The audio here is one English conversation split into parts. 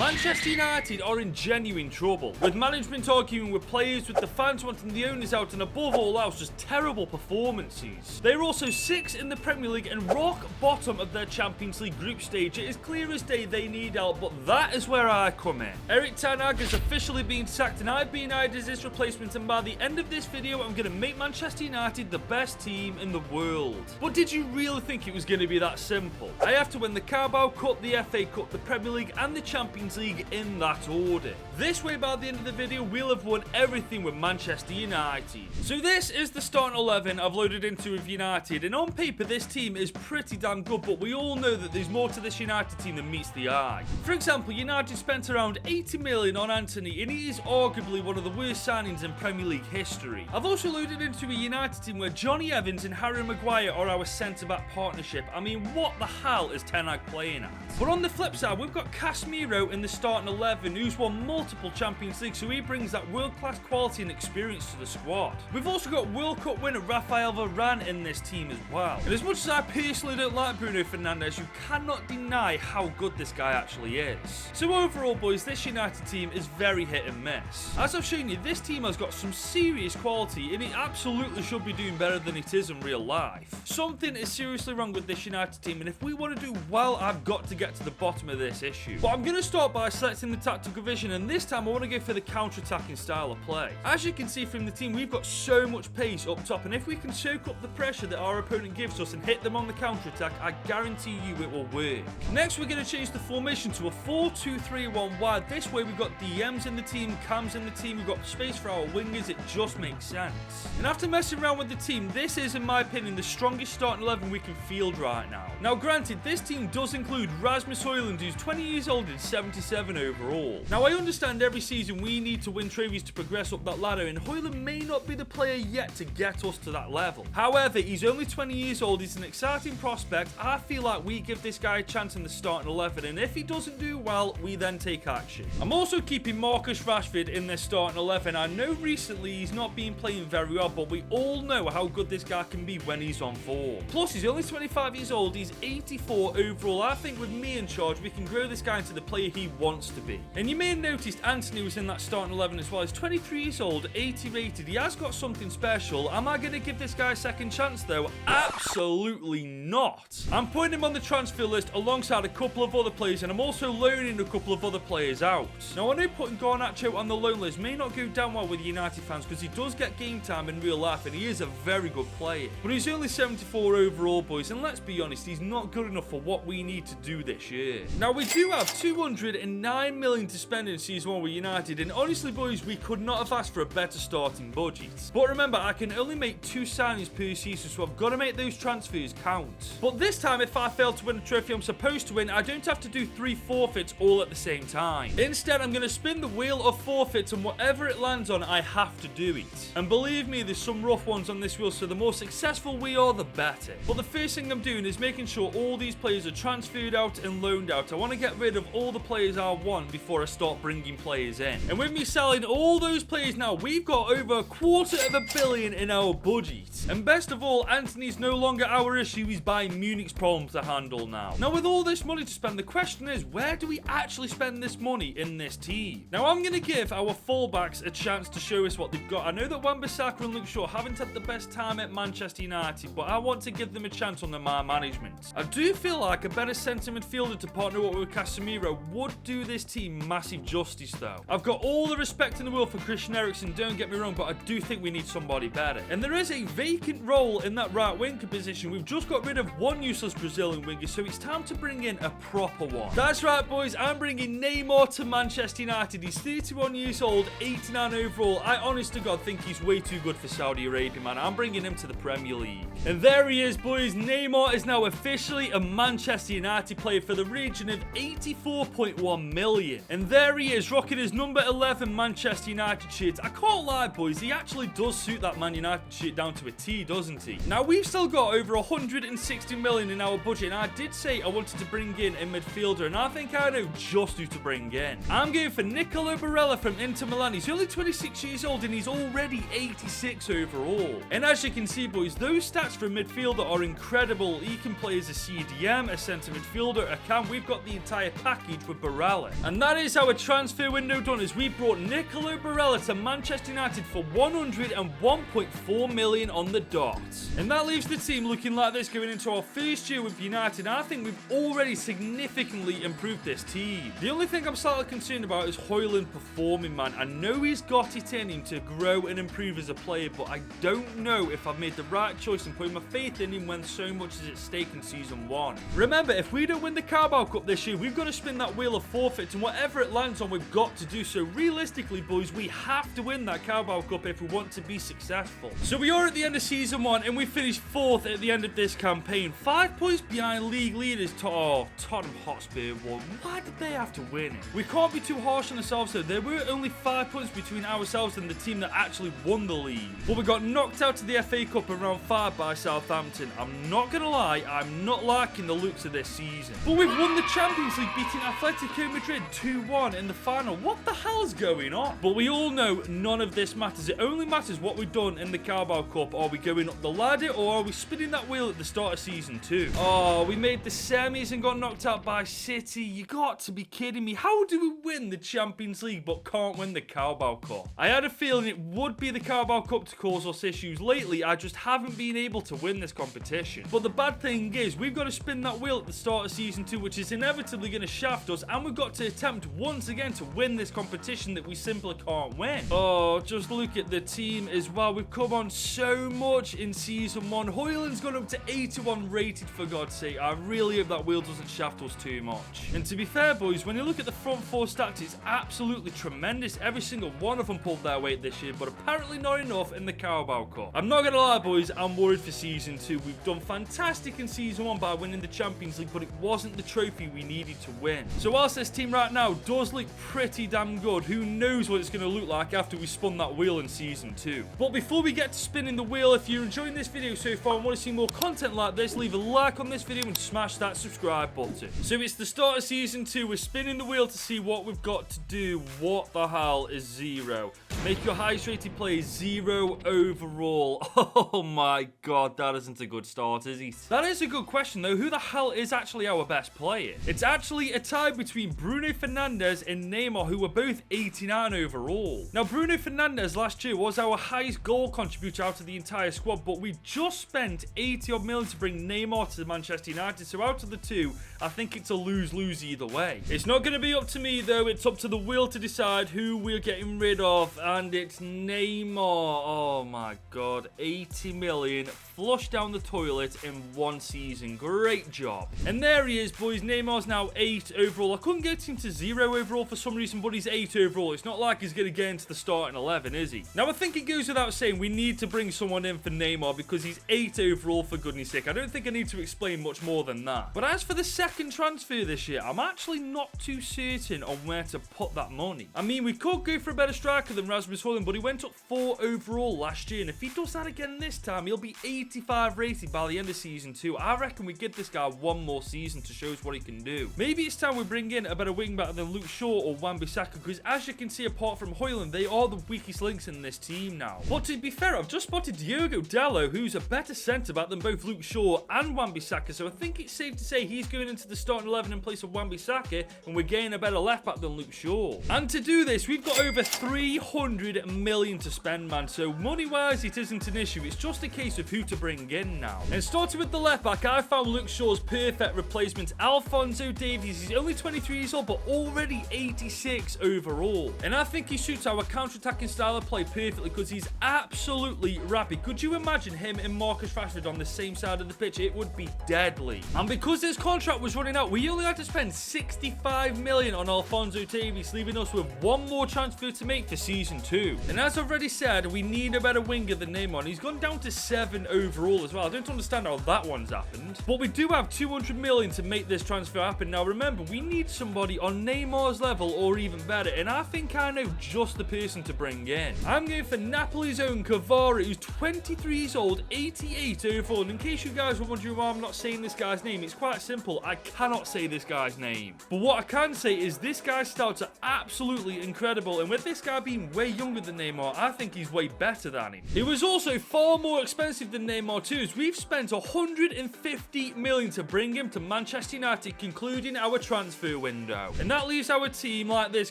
Manchester United are in genuine trouble, with management arguing with players, with the fans wanting the owners out, and above all else, just terrible performances. They're also 6th in the Premier League and rock bottom of their Champions League group stage. It is clear as day they need help, but that is where I come in. Erik Ten Hag has officially been sacked, and I've been eyed as his replacement, and by the end of this video, I'm going to make Manchester United the best team in the world. But did you really think it was going to be that simple? I have to win the Carabao Cup, the FA Cup, the Premier League, and the Champions League in that order. This way, by the end of the video, we'll have won everything with Manchester United. So this is the starting 11 I've loaded into with United, and on paper this team is pretty damn good, but we all know that there's more to this United team than meets the eye. For example, United spent around 80 million on Anthony, and he is arguably one of the worst signings in Premier League history. I've also loaded into a United team where Johnny Evans and Harry Maguire are our centre-back partnership. I mean, what the hell is Ten Hag playing at? But on the flip side, we've got Casemiro in the starting 11, who's won multiple Champions League, so he brings that world-class quality and experience to the squad. We've also got World Cup winner Rafael Varane in this team as well. And as much as I personally don't like Bruno Fernandes, you cannot deny how good this guy actually is. So overall, boys, this United team is very hit and miss. As I've shown you, this team has got some serious quality, and it absolutely should be doing better than it is in real life. Something is seriously wrong with this United team, and if we want to do well, I've got to get to the bottom of this issue. But I'm going to start by selecting the tactical vision, and this time I want to go for the counter-attacking style of play. As you can see from the team, we've got so much pace up top, and if we can soak up the pressure that our opponent gives us and hit them on the counter-attack, I guarantee you it will work. Next, we're going to change the formation to a 4-2-3-1 wide. This way, we've got DMs in the team, cams in the team, we've got space for our wingers. It just makes sense. And after messing around with the team, this is, in my opinion, the strongest starting 11 we can field right now. Now, granted, this team does include Rasmus Højlund, who's 20 years old and 77 overall. Now, I understand every season we need to win trophies to progress up that ladder, and Højlund may not be the player yet to get us to that level. However, he's only 20 years old, he's an exciting prospect. I feel like we give this guy a chance in the starting 11, and if he doesn't do well, we then take action. I'm also keeping Marcus Rashford in this starting 11. I know recently he's not been playing very well, but we all know how good this guy can be when he's on form. Plus, he's only 25 years old, he's 84 overall. I think with me in charge, we can grow this guy into the player he wants to be. And you may have noticed Anthony was in that starting 11 as well. He's 23 years old, 80 rated. He has got something special. Am I going to give this guy a second chance though? Absolutely not. I'm putting him on the transfer list alongside a couple of other players, and I'm also loaning a couple of other players out. Now, I know putting Garnacho on the loan list may not go down well with United fans because he does get game time in real life and he is a very good player. But he's only 74 overall, boys, and let's be honest, he's not good enough for what we need to do this year. Now, we do have 209 million to spend in season 1 with United, and honestly, boys, we could not have asked for a better starting budget. But remember, I can only make 2 signings per season, so I've got to make those transfers count. But this time, if I fail to win a trophy I'm supposed to win, I don't have to do 3 forfeits all at the same time. Instead, I'm going to spin the wheel of forfeits, and whatever it lands on, I have to do it. And believe me, there's some rough ones on this wheel, so the more successful we are, the better. But the first thing I'm doing is making sure all these players are transferred out and loaned out. I want to get rid of all the players I want before I start bringing players in. And with me selling all those players now, we've got over $250 million in our budget. And best of all, Anthony's no longer our issue, he's Bayern Munich's problem to handle now. Now, with all this money to spend, the question is, where do we actually spend this money in this team? Now, I'm going to give our fullbacks a chance to show us what they've got. I know that Wan-Bissaka and Luke Shaw haven't had the best time at Manchester United, but I want to give them a chance under my management. I do feel like a better centre midfielder to partner up with Casemiro would do this team massive justice though. I've got all the respect in the world for Christian Eriksen, don't get me wrong, but I do think we need somebody better. And there is a vacant role in that right winger position. We've just got rid of one useless Brazilian winger, so it's time to bring in a proper one. That's right, boys, I'm bringing Neymar to Manchester United. He's 31 years old, 89 overall. I honest to God think he's way too good for Saudi Arabia, man. I'm bringing him to the Premier League. And there he is, boys. Neymar is now officially a Manchester United player for the region of 84.1 million. And there he is, rocking his number 11 Manchester United shirt. I can't lie, boys, he actually does suit that Man United shirt down to a T, doesn't he? Now, we've still got over 160 million in our budget, and I did say I wanted to bring in a midfielder, and I think I know just who to bring in. I'm going for Nicolo Barella from Inter Milan. He's only 26 years old, and he's already 86 overall. And as you can see, boys, those stats for a midfielder are incredible. He can play as a CDM, a centre midfielder, a cam. We've got the entire package with Barella. Barella. And that is our transfer window done, as we brought Nicolo Barella to Manchester United for 101.4 million on the dot. And that leaves the team looking like this going into our first year with United, and I think we've already significantly improved this team. The only thing I'm slightly concerned about is Højlund performing, man. I know he's got it in him to grow and improve as a player, but I don't know if I've made the right choice in putting my faith in him when so much is at stake in Season 1. Remember, if we don't win the Carabao Cup this year, we've got to spin that wheel of forfeits, and whatever it lands on, we've got to do so. Realistically, boys, we have to win that Carabao Cup if we want to be successful. So we are at the end of Season 1, and we finished 4th at the end of this campaign. 5 points behind league leaders Tottenham Hotspur won. Why did they have to win it? We can't be too harsh on ourselves, though. There were only 5 points between ourselves and the team that actually won the league. But we got knocked out of the FA Cup in round 5 by Southampton. I'm not going to lie, I'm not liking the looks of this season. But we've won the Champions League, beating Atletico Madrid 2-1 in the final. What the hell is going on? But we all know none of this matters. It only matters what we've done in the Carabao Cup. Are we going up the ladder, or are we spinning that wheel at the start of Season 2? Oh, we made the semis and got knocked out by City. You got to be kidding me. How do we win the Champions League but can't win the Carabao Cup? I had a feeling it would be the Carabao Cup to cause us issues. Lately, I just haven't been able to win this competition. But the bad thing is, we've got to spin that wheel at the start of Season 2, which is inevitably going to shaft us, and we've got to attempt once again to win this competition that we simply can't win. Oh, just look at the team as well. We've come on so much in Season 1. Højlund's gone up to 81 rated, for God's sake. I really hope that wheel doesn't shaft us too much. And to be fair, boys, when you look at the front 4 stats, it's absolutely tremendous. Every single one of them pulled their weight this year, but apparently not enough in the Carabao Cup. I'm not going to lie, boys, I'm worried for Season 2. We've done fantastic in Season 1 by winning the Champions League, but it wasn't the trophy we needed to win. So whilst this team right now does look pretty damn good, who knows what it's going to look like after we spun that wheel in Season 2. But before we get to spinning the wheel, if you're enjoying this video so far and want to see more content like this, leave a like on this video and smash that subscribe button. So it's the start of Season 2. We're spinning the wheel to see what we've got to do. What the hell is 0? Make your highest rated player 0 overall. Oh my god, that isn't a good start, is it? That is a good question, though. Who the hell is actually our best player? It's actually a tie between Bruno Fernandes and Neymar, who were both 89 overall. Now, Bruno Fernandes last year was our highest goal contributor out of the entire squad, but we just spent 80 odd million to bring Neymar to Manchester United, so out of the two, I think it's a lose-lose either way. It's not going to be up to me, though. It's up to the wheel to decide who we're getting rid of, and it's Neymar. Oh my god, 80 million flushed down the toilet in 1 season. Great job. And there he is, boys. Neymar's now 8 overall. I couldn't get him to 0 overall for some reason, but he's 8 overall. It's not like he's going to get into the starting 11, is he? Now, I think it goes without saying we need to bring someone in for Neymar because he's 8 overall, for goodness sake. I don't think I need to explain much more than that. But as for the second transfer this year, I'm actually not too certain on where to put that money. I mean, we could go for a better striker than Rasmus Højlund, but he went up 4 overall last year, and if he does that again this time, he'll be 85 rated by the end of Season 2. I reckon we give this guy 1 more season to show us what he can do. Maybe it's time we bring in a better wingback than Luke Shaw or Wan-Bissaka, because as you can see, apart from Højlund, they are the weakest links in this team now. But to be fair, I've just spotted Diogo Dalot, who's a better centre-back than both Luke Shaw and Wan-Bissaka, so I think it's safe to say he's going into the starting 11 in place of Wan-Bissaka, and we're getting a better left-back than Luke Shaw. And to do this, we've got over 300 million to spend, man, so money-wise, it isn't an issue. It's just a case of who to bring in now. And starting with the left-back, I found Luke Shaw's perfect replacement, Alphonso Davies. He's only 23 years old, but already 86 overall. And I think he suits our counter-attacking style of play perfectly because he's absolutely rapid. Could you imagine him and Marcus Rashford on the same side of the pitch? It would be deadly. And because his contract was running out, we only had to spend 65 million on Alphonso Davies, leaving us with 1 more transfer to make for Season 2. And as I've already said, we need a better winger than Neymar, and he's gone down to 7 overall as well. I don't understand how that one's happened. But we do have 200 million to make this transfer happen. Now remember, we need somebody on Neymar's level or even better, and I think I know just the person to bring in. I'm going for Napoli's own Kvara, who's 23 years old, 88 overall. And in case you guys were wondering why I'm not saying this guy's name, it's quite simple. I cannot say this guy's name. But what I can say is this guy's stats are absolutely incredible, and with this guy being way younger than Neymar, I think he's way better than him. He was also far more expensive than Neymar, Neymar too, as we've spent 150 million to bring him to Manchester United, concluding our transfer window. And that leaves our team like this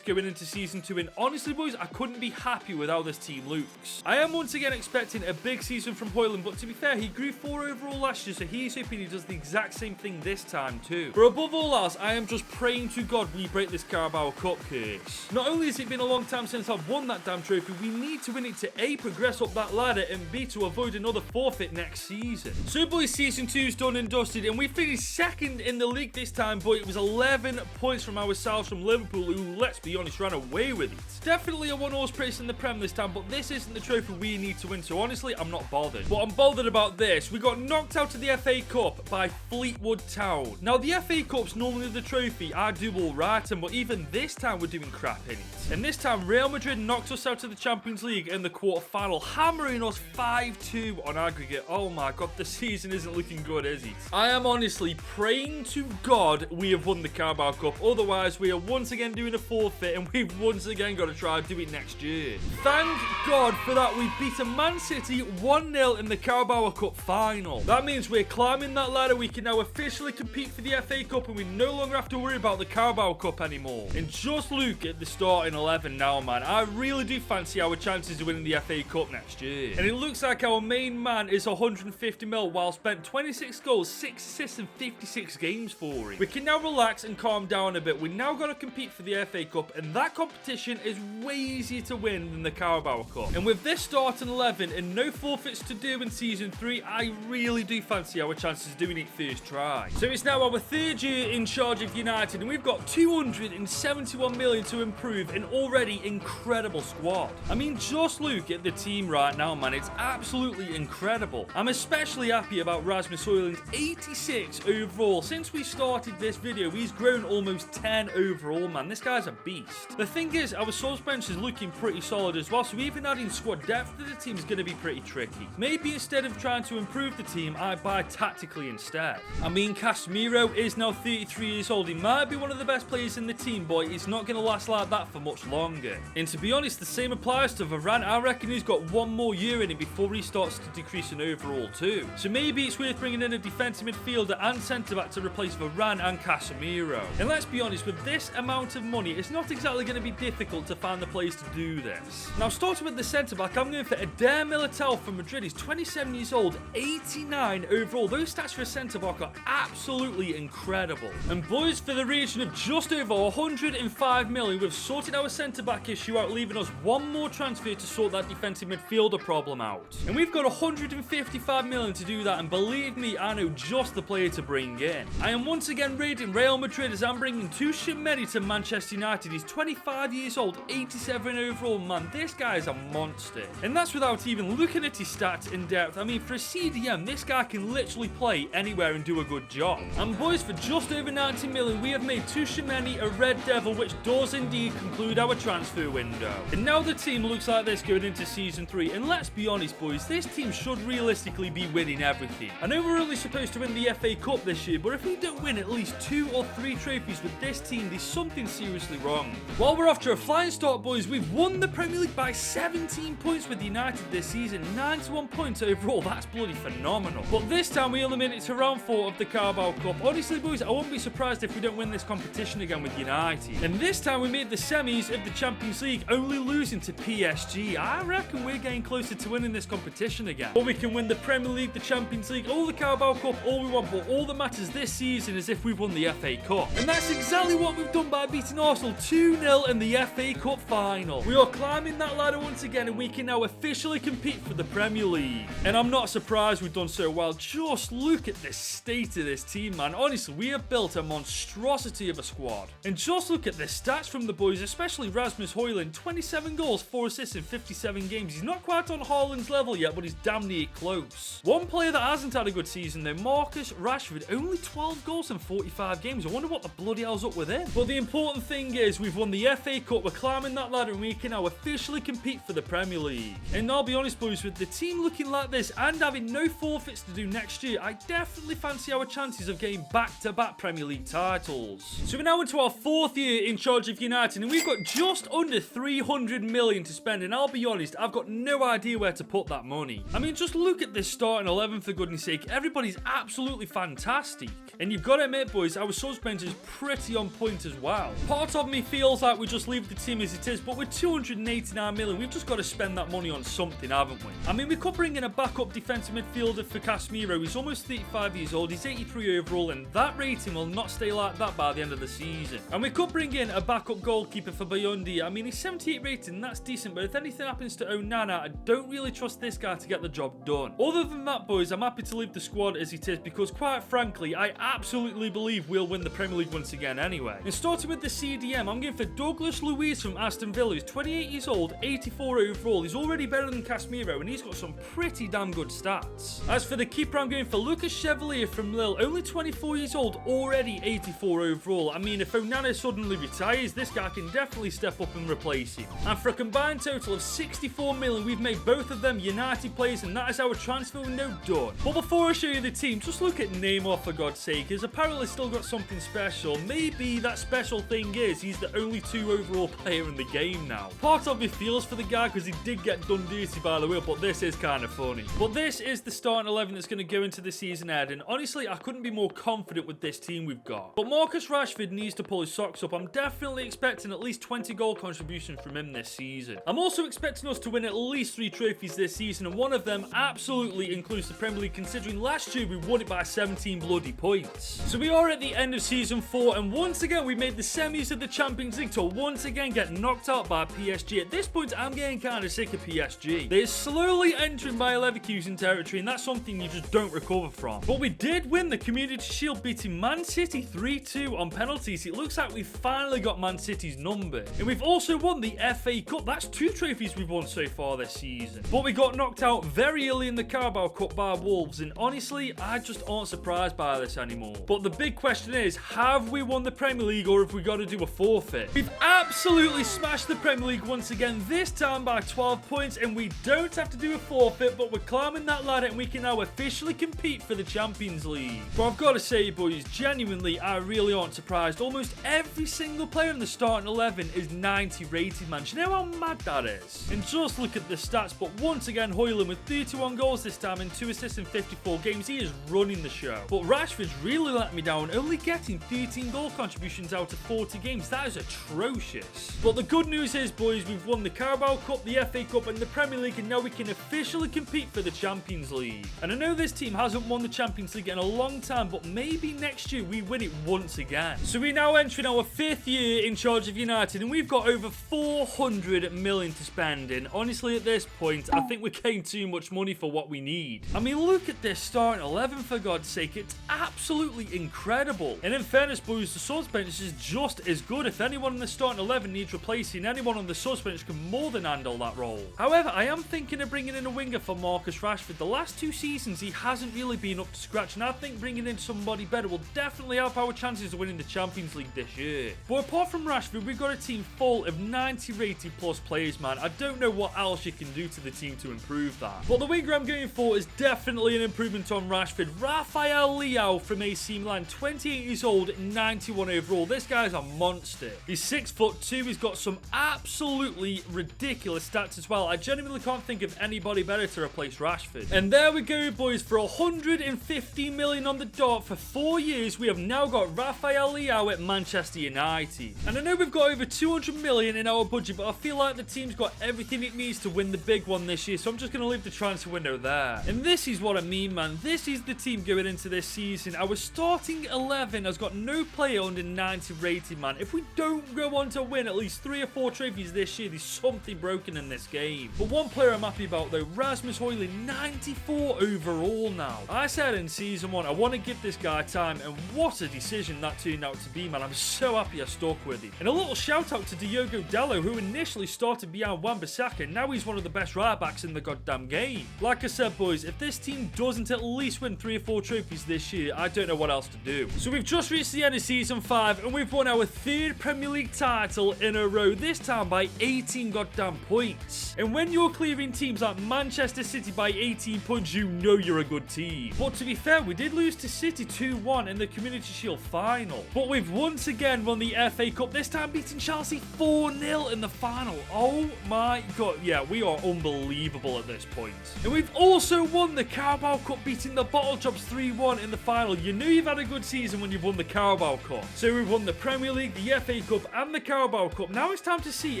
going into season 2, and honestly boys, I couldn't be happy with how this team looks. I am once again expecting a big season from Højlund, but to be fair, he grew 4 overall last year, so he's hoping he does the exact same thing this time too. But above all else, I am just praying to God we break this Carabao Cup curse. Not only has it been a long time since I've won that damn trophy, we need to win it to A, progress up that ladder, and B, to avoid another forfeit next season. So boys, season 2's done and dusted, and we finished second in the league this time, but it was 11 points from ourselves from Liverpool, who, let's be honest, ran away with it. Definitely a one-horse race in the Prem this time, but this isn't the trophy we need to win, so honestly, I'm not bothered. But I'm bothered about this. We got knocked out of the FA Cup by Fleetwood Town. Now, the FA Cup's normally the trophy I do alright, but even this time we're doing crap in it. And this time, Real Madrid knocked us out of the Champions League in the quarter-final, hammering us 5-2 on aggregate. Oh my god, the season isn't looking good, is it? I am honestly praying to God we have won the Carabao Cup, otherwise we are once again doing a forfeit, and we've once again got to try and do it next year. Thank God for that, we beat a Man City 1-0 in the Carabao Cup final. That means we're climbing that ladder, we can now officially compete for the FA Cup, and we no longer have to worry about the Carabao Cup anymore. And just look at the starting 11 now, man. I really do fancy our chances of winning the FA Cup next year. And it looks like our main man is 150 mil, while spent 26 goals, 6 assists and 56 games for him. We can now relax and calm down a bit. We now got to compete for the FA Cup, and that competition is way easier to win than the Carabao Cup. And with this starting 11 and no forfeits to do in season 3, I really do fancy our chances of doing it first try. So it's now our 3rd year in charge of United, and we've got 271 million to improve an already incredible squad. I mean, just look at the team right now, man. It's absolutely incredible. I'm especially happy about Rasmus Højlund's 86 overall. Since we started this video, he's grown almost 10 overall, man. This guy's a beast. The thing is, our subs bench is looking pretty solid as well, so even adding squad depth to the team is going to be pretty tricky. Maybe instead of trying to improve the team, I buy tactically instead. I mean, Casemiro is now 33 years old. He might be one of the best players in the team, but he's not going to last like that for much longer. And to be honest, the same applies to Varane. I reckon he's got 1 more year in it before he starts to decrease in overall too. So maybe it's worth bringing in a defensive midfielder and centre-back to replace Varane and Casemiro. And let's be honest, with this amount of money, it's not exactly going to be difficult to find the players to do this. Now, starting with the centre-back, I'm going for Eder Militao from Madrid. He's 27 years old, 89 overall. Those stats for a centre-back are absolutely incredible. And boys, for the region of just over 105 million, we've sorted our centre-back issue out, leaving us 1 more transfer to sort that defensive midfielder problem out. And we've got 155 million to do that, and believe me, I know just the player to bring in. I am once again raiding Real Madrid as I'm bringing Tuchel to Manchester United. He's 25 years old, 87 overall, man. This guy is a monster. And that's without even looking at his stats in depth. I mean, for a CDM, this guy can literally play anywhere and do a good job. And boys, for just over 90 million, we have made Tuchel a Red Devil, which does indeed conclude our transfer window. And now the team looks like this going into season 3, and let's be honest boys, this team should realistically be winning everything. I know we're only supposed to win the FA Cup this year, but if we don't win at least 2 or 3 trophies with this team, there's something seriously wrong. While we're off to a flying start boys, we've won the Premier League by 17 points with United this season, 91 points overall. That's bloody phenomenal. But this time we only made it to round 4 of the Carabao Cup. Honestly boys, I won't be surprised if we don't win this competition again with United. And this time we made the semis of the Champions League, only losing to PSG. I reckon we're getting closer to winning this competition again. But we can win the Premier League, the Champions League, all the Carabao Cup, all we want, but all that matters this season is if we've won the FA Cup. And that's exactly what we've done by beating Arsenal 2-0 in the FA Cup final. We are climbing that ladder once again, and we can now officially compete for the Premier League. And I'm not surprised we've done so well. Just look at the state of this team, man. Honestly, we have built a monstrosity of a squad. And just look at the stats from the boys, especially Rasmus Højlund. 27 goals, 4 assists in 57 games. He's not quite on Haaland's level yet, but he's damn near close. One player that hasn't had a good season though, Marcus Rashford, only 12 goals in 45 games. I wonder what the bloody hell's up with him. But the important thing is we've won the FA Cup, we're climbing that ladder, and we can now officially compete for the Premier League. And I'll be honest boys, with the team looking like this and having no forfeits to do next year, I definitely fancy our chances of getting back-to-back Premier League titles. So we're now into our 4th year in charge of United, and we've got just under 300 million to spend, and I'll be honest, I've got no idea where to put that money. I mean, just look look at this starting 11, for goodness sake, everybody's absolutely fantastic. And you've got to admit, boys, our subs bench is pretty on point as well. Part of me feels like we just leave the team as it is, but with 289 million, we've just got to spend that money on something, haven't we? I mean, we could bring in a backup defensive midfielder for Casemiro. He's almost 35 years old, he's 83 overall, and that rating will not stay like that by the end of the season. And we could bring in a backup goalkeeper for Biondi. I mean, he's 78 rating, that's decent, but if anything happens to Onana, I don't really trust this guy to get the job done. Other than that, boys, I'm happy to leave the squad as it is, because quite frankly, I absolutely believe we'll win the Premier League once again anyway. And starting with the CDM, I'm going for Douglas Luiz from Aston Villa. He's 28 years old, 84 overall. He's already better than Casemiro, and he's got some pretty damn good stats. As for the keeper, I'm going for Lucas Chevalier from Lille. Only 24 years old, already 84 overall. I mean, if Onana suddenly retires, this guy can definitely step up and replace him. And for a combined total of 64 million, we've made both of them United players, and that is our transfer window done. But before I show you the team, just look at Neymar, for God's sake. He's apparently still got something special. Maybe that special thing is he's the only 2 overall player in the game now. Part of me feels for the guy because he did get done dirty by the wheel, but this is kind of funny. But this is the starting 11 that's going to go into the season, Ed, and honestly, I couldn't be more confident with this team we've got. But Marcus Rashford needs to pull his socks up. I'm definitely expecting at least 20 goal contributions from him this season. I'm also expecting us to win at least 3 trophies this season, and one of them absolutely includes the Premier League, considering last year we won it by 17 bloody points. So we are at the end of season 4, and once again we made the semis of the Champions League to once again get knocked out by PSG. At this point, I'm getting kind of sick of PSG. They're slowly entering my Leverkusen territory, and that's something you just don't recover from. But we did win the Community Shield, beating Man City 3-2 on penalties. It looks like we finally got Man City's number. And we've also won the FA Cup. That's 2 trophies we've won so far this season. But we got knocked out very early in the Carabao Cup by Wolves, and honestly, I just aren't surprised by this anymore. But the big question is, have we won the Premier League, or have we got to do a forfeit? We've absolutely smashed the Premier League once again, this time by 12 points, and we don't have to do a forfeit, but we're climbing that ladder and we can now officially compete for the Champions League. But I've got to say, boys, genuinely, I really aren't surprised. Almost every single player in the starting 11 is 90 rated, man. Do you know how mad that is? And just look at the stats, but once again, Højlund with 31 goals this time and 2 assists in 54 games. He is running the show. But Rashford's really let me down, only getting 13 goal contributions out of 40 games. That is atrocious. But the good news is, boys, we've won the Carabao Cup, the FA Cup, and the Premier League, and now we can officially compete for the Champions League. And I know this team hasn't won the Champions League in a long time, but maybe next year we win it once again. So we're now entering our 5th year in charge of United, and we've got over 400 million to spend. And honestly, at this point, I think we're getting too much money for what we need. I mean, look at this starting 11, for God's sake. It's absolutely incredible. And in fairness, boys, the subs bench is just as good. If anyone in the starting 11 needs replacing, anyone on the subs bench can more than handle that role. However, I am thinking of bringing in a winger for Marcus Rashford. The last 2 seasons, he hasn't really been up to scratch, and I think bringing in somebody better will definitely help our chances of winning the Champions League this year. But apart from Rashford, we've got a team full of 90 rated plus players, man. I don't know what else you can do to the team to improve that. But the winger I'm going for is definitely an improvement on Rashford. Rafael Leao from AC Milan, 28 years old, 91 overall. This guy's a monster. He's 6'2". He's got some absolutely ridiculous stats as well. I genuinely can't think of anybody better to replace Rashford. And there we go, boys. For 150 million on the dot for 4 years, we have now got Rafael Leao at Manchester United. And I know we've got over 200 million in our budget, but I feel like the team's got everything it needs to win the big one this year, so I'm just going to leave the transfer window there. And this is what I mean, man. This is the team going into this season. Our starting 11 has got no player under 90 rated, man. If we don't go on to win at least 3 or 4 trophies this year, there's something broken in this game. But one player I'm happy about, though, Rasmus Højlund, 94 overall now. I said in season 1, I want to give this guy time, and what a decision that turned out to be, man. I'm so happy I stuck with him. And a little shout out to Diogo Dalot, who initially started behind Wan-Bissaka. Now he's one of the best right backs in the goddamn game. Like I said, boys, if this team doesn't at least win 3 or 4 trophies this year, I don't know what else to do. So we've just reached the end of season 5, and we've won our 3rd Premier League title in a row, this time by 18 goddamn points. And when you're clearing teams like Manchester City by 18 points, you know you're a good team. But to be fair, we did lose to City 2-1 in the Community Shield final. But we've once again won the FA Cup, this time beating Chelsea 4-0 in the final. Oh my god, yeah, we are unbelievable at this point. And we've also won the Carabao Cup, beating the Bottle Jobs 3-1 in the final. You know you've had a good season when you've won the Carabao Cup. So we've won the Premier League, the FA Cup and the Carabao Cup. Now it's time to see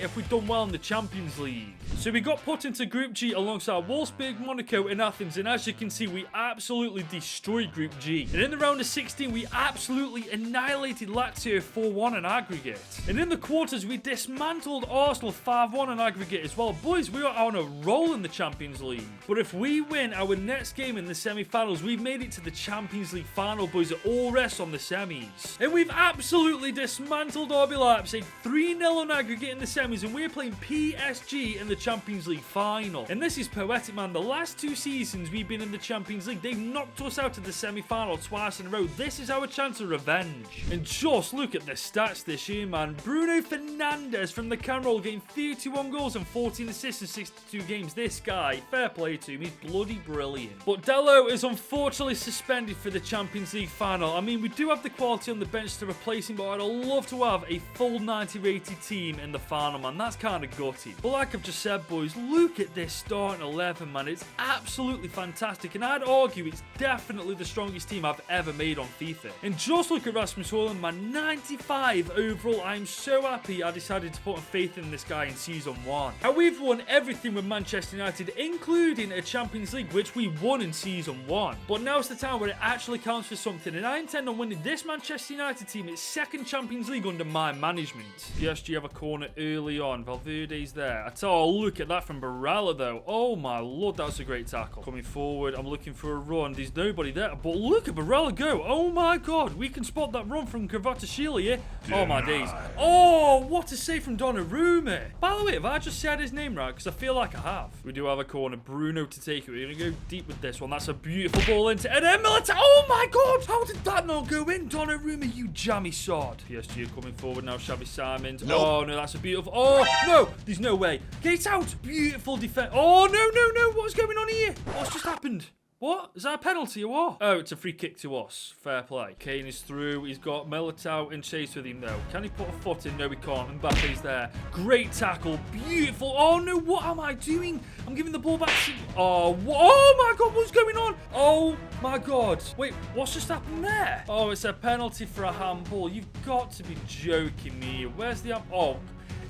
if we've done well in the Champions League. So we got put into Group G alongside Wolfsburg, Monaco and Athens, and as you can see, we absolutely destroyed Group G. And in the round of 16, we absolutely annihilated Lazio 4-1 in aggregate. And in the quarters, we dismantled Arsenal 5-1 in aggregate as well. Boys, we are on a roll in the Champions League. But if we win our next game in the semi-finals, we've made it to the Champions League final, boys. It all rests on the semis. And we've absolutely dismantled RB Leipzig 3-0 on aggregate in the semis, and we're playing PSG in the Champions League final. And this is poetic, man. The last 2 seasons we've been in the Champions League, they've knocked us out of the semi-final twice in a row. This is our chance of revenge. And just look at the stats this year, man. Bruno Fernandes from the camera roll getting 31 goals and 14 assists in 62 games. This guy, fair play to him, he's bloody brilliant. But Dello is unfortunately suspended for the Champions League final. I mean, we do have the quality on the bench to replace him, but I'd love to have a full 90 rated team in the final, man. That's kind of gutty. But like I've just said, boys, look at this starting 11, man. It's absolutely fantastic, and I'd argue it's definitely the strongest team I've ever made on FIFA. And just look at Rasmus Højlund, man. 95 overall. I'm so happy I decided to put faith in this guy in Season 1. And we've won everything with Manchester United, including a Champions League, which we won in Season 1. But now's the time where it actually counts for something, and I intend on winning this Manchester United team its second Champions League under my management. PSG have a corner early on. Valverde's there. Oh, look at that from Barella, though. Oh, my Lord, that was a great tackle. Coming forward, I'm looking for a run. There's nobody there, but look at Barella go. Oh, my God. We can spot that run from Kvaratskhelia here. Oh, my days. Oh, what a save from Donnarumma. By the way, have I just said his name right? Because I feel like I have. We do have a corner. Bruno to take it. We're going to go deep with this one. That's a beautiful ball into Ed Militao. Oh, my God. How did that not go in? Donnarumma, you jammy sod. PSG are coming forward now. Xavi Simons. Nope. Oh, no, that's a beautiful... Oh, no. There's no way. Get out. Beautiful defense. Oh, no. What's going on here? What's just happened? What? Is that a penalty or what? Oh, it's a free kick to us. Fair play. Kane is through. He's got Militao in chase with him, though. Can he put a foot in? No, he can't. Mbappe's there. Great tackle. Beautiful. Oh, no. What am I doing? I'm giving the ball back to... Oh, my God. What's going on? Oh, my God. Wait, what's just happened there? Oh, it's a penalty for a handball. You've got to be joking me. Where's the... Oh,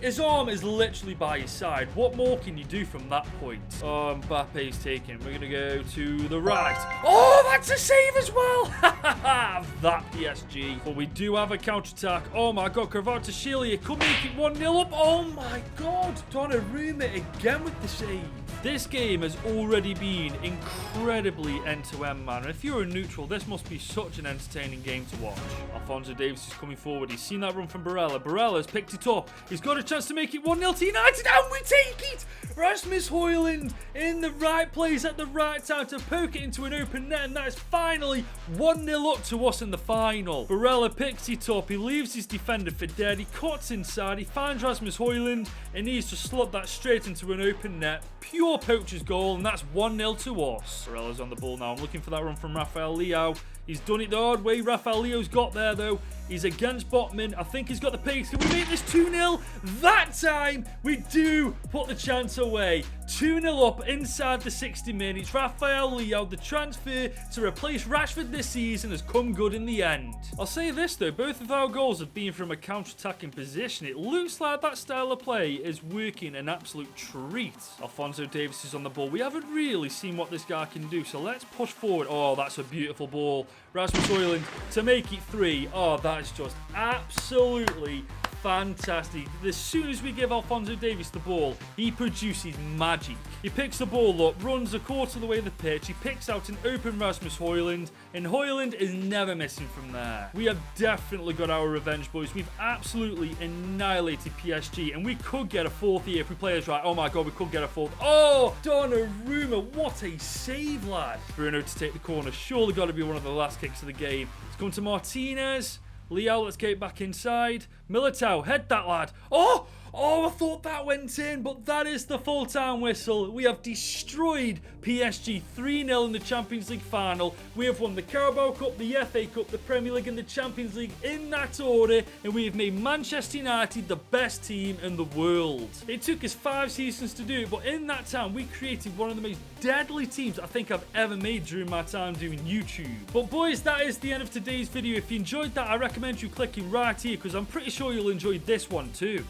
his arm is literally by his side. What more can you do from that point? Oh, Mbappe's taken. We're going to go to the right. Oh, that's a save as well. That PSG. But we do have a counter-attack. Oh, my God. Kvaratskhelia could make it 1-0 up. Oh, my God. Donnarumma again with the save. This game has already been incredibly end-to-end, man. And if you're a neutral, this must be such an entertaining game to watch. Alphonso Davies is coming forward. He's seen that run from Barella. Barella's picked it up. He's got a chance to make it 1-0 to United, and we take it! Rasmus Højlund in the right place at the right time to poke it into an open net, and that is finally 1-0 up to us in the final. Barella picks it up. He leaves his defender for dead. He cuts inside. He finds Rasmus Højlund, and he's just slot that straight into an open net. Pure poacher's goal, and that's 1-0 to us. Barella's on the ball now. I'm looking for that run from Rafael Leao. He's done it the hard way. Rafael Leao's got there, though. He's against Botman. I think he's got the pace. Can we make this 2-0? That time, we do put the chance away. 2-0 up inside the 60 minutes. Rafael Leao, the transfer to replace Rashford this season, has come good in the end. I'll say this, though. Both of our goals have been from a counter-attacking position. It looks like that style of play is working an absolute treat. Alphonso Davies is on the ball. We haven't really seen what this guy can do, so let's push forward. Oh, that's a beautiful ball. Rasmus Højlund to make it 3. Oh, that is just absolutely fantastic. As soon as we give Alphonso Davies the ball, he produces magic. He picks the ball up, runs a quarter of the way of the pitch, he picks out an open Rasmus Højlund, and Højlund is never missing from there. We have definitely got our revenge, boys. We've absolutely annihilated PSG, and we could get a fourth here if we play this right. Oh my God, we could get a fourth. Oh, Donnarumma, what a save, lad. Bruno to take the corner. Surely got to be one of the last kicks of the game. It's come to Martinez. Leao, let's get it back inside. Militao, head that lad. Oh, Oh, I thought that went in, but that is the full-time whistle. We have destroyed PSG 3-0 in the Champions League final. We have won the Carabao Cup, the FA Cup, the Premier League and the Champions League in that order, and we have made Manchester United the best team in the world. It took us 5 seasons to do it, but in that time we created one of the most deadly teams I think I've ever made during my time doing YouTube. But boys, that is the end of today's video. If you enjoyed that, I recommend you clicking right here because I'm pretty sure you'll enjoy this one too.